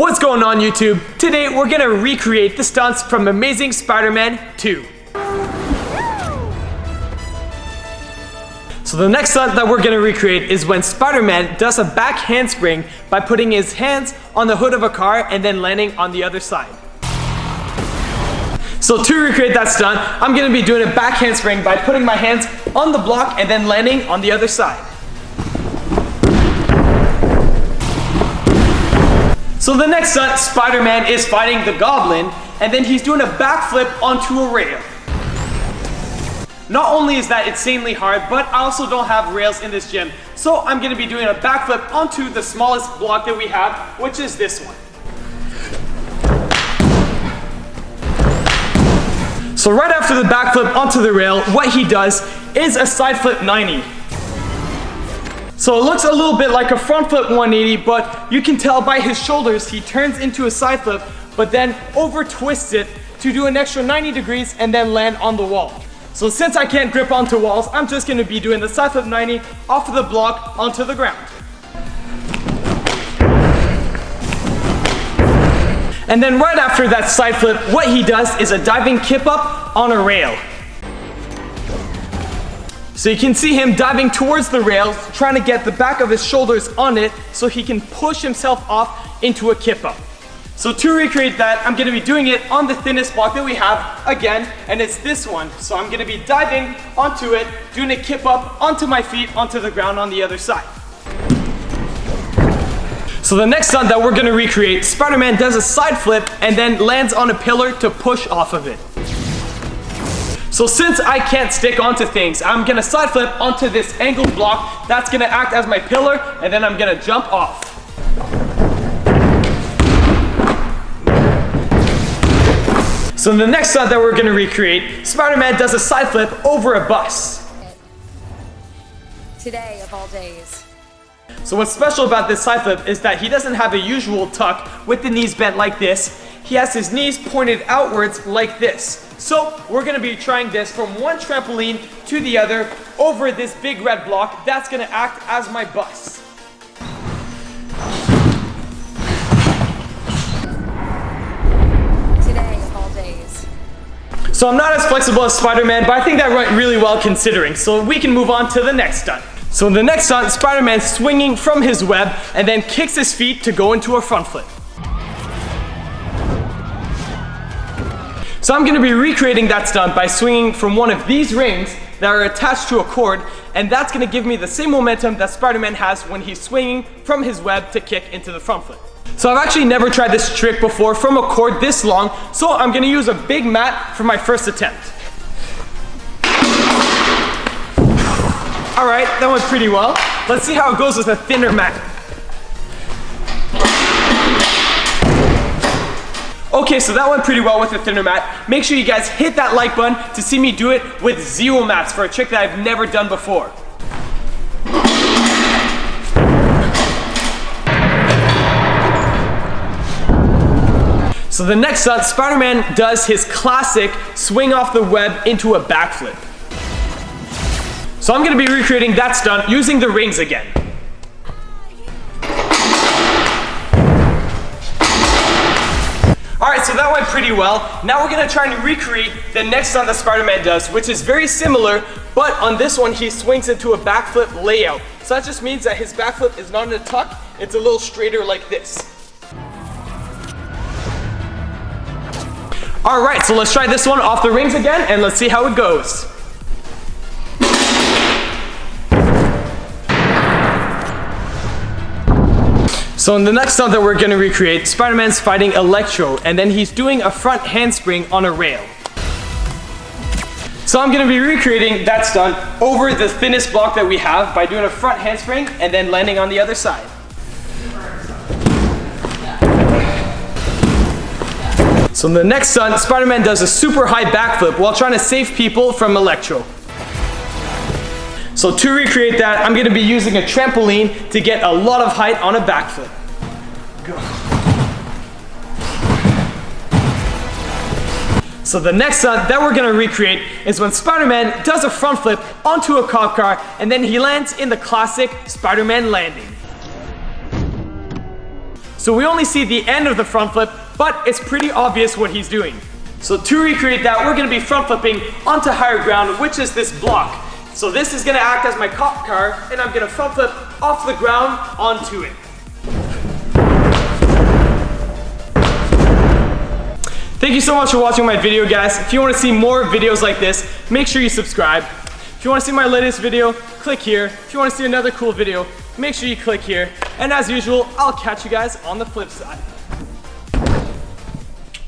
What's going on YouTube? Today we're gonna recreate the stunts from Amazing Spider-Man 2. So the next stunt that we're gonna recreate is when Spider-Man does a back handspring by putting his hands on the hood of a car and then landing on the other side. So to recreate that stunt, I'm gonna be doing a back handspring by putting my hands on the block and then landing on the other side. So the next stunt, Spider-Man is fighting the Goblin, and then he's doing a backflip onto a rail. Not only is that insanely hard, but I also don't have rails in this gym, so I'm going to be doing a backflip onto the smallest block that we have, which is this one. So right after the backflip onto the rail, what he does is a side flip 90. So it looks a little bit like a front flip 180, but you can tell by his shoulders he turns into a side flip, but then over twists it to do an extra 90 degrees and then land on the wall. So since I can't grip onto walls, I'm just going to be doing the side flip 90 off of the block onto the ground. And then right after that side flip, what he does is a diving kip up on a rail. So you can see him diving towards the rails, trying to get the back of his shoulders on it so he can push himself off into a kip up. So to recreate that, I'm going to be doing it on the thinnest block that we have again, and it's this one. So I'm going to be diving onto it, doing a kip up onto my feet, onto the ground on the other side. So the next stunt that we're going to recreate, Spider-Man does a side flip and then lands on a pillar to push off of it. So since I can't stick onto things, I'm gonna side flip onto this angled block. That's gonna act as my pillar, and then I'm gonna jump off. So in the next stunt that we're gonna recreate, Spider-Man does a side flip over a bus. Today of all days. So what's special about this side flip is that he doesn't have a usual tuck with the knees bent like this. He has his knees pointed outwards like this. So we're gonna be trying this from one trampoline to the other over this big red block. That's gonna act as my bus. Today of all days. So I'm not as flexible as Spider-Man, but I think that went really well considering. So we can move on to the next stunt. So in the next stunt, Spider-Man's swinging from his web and then kicks his feet to go into a front flip. So I'm going to be recreating that stunt by swinging from one of these rings that are attached to a cord, and that's going to give me the same momentum that Spider-Man has when he's swinging from his web to kick into the front flip. So I've actually never tried this trick before from a cord this long, so I'm going to use a big mat for my first attempt. Alright, that went pretty well. Let's see how it goes with a thinner mat. Okay, so that went pretty well with a thinner mat. Make sure you guys hit that like button to see me do it with 0 mats for a trick that I've never done before. So the next stunt, Spider-Man does his classic swing off the web into a backflip. So I'm going to be recreating that stunt using the rings again. Alright, so that went pretty well. Now we're going to try and recreate the next stunt that Spider-Man does, which is very similar, but on this one he swings into a backflip layout. So that just means that his backflip is not in a tuck, it's a little straighter like this. Alright, so let's try this one off the rings again, and let's see how it goes. So in the next stunt that we're going to recreate, Spider-Man's fighting Electro, and then he's doing a front handspring on a rail. So I'm going to be recreating that stunt over the thinnest block that we have by doing a front handspring and then landing on the other side. So in the next stunt, Spider-Man does a super high backflip while trying to save people from Electro. So to recreate that, I'm going to be using a trampoline to get a lot of height on a backflip. Go. So the next stunt that we're going to recreate is when Spider-Man does a front flip onto a cop car and then he lands in the classic Spider-Man landing. So we only see the end of the front flip, but it's pretty obvious what he's doing. So to recreate that, we're gonna be front flipping onto higher ground, which is this block. So this is gonna act as my cop car, and I'm gonna front flip off the ground onto it. Thank you so much for watching my video, guys. If you want to see more videos like this, make sure you subscribe. If you want to see my latest video, click here. If you want to see another cool video, make sure you click here. And as usual, I'll catch you guys on the flip side.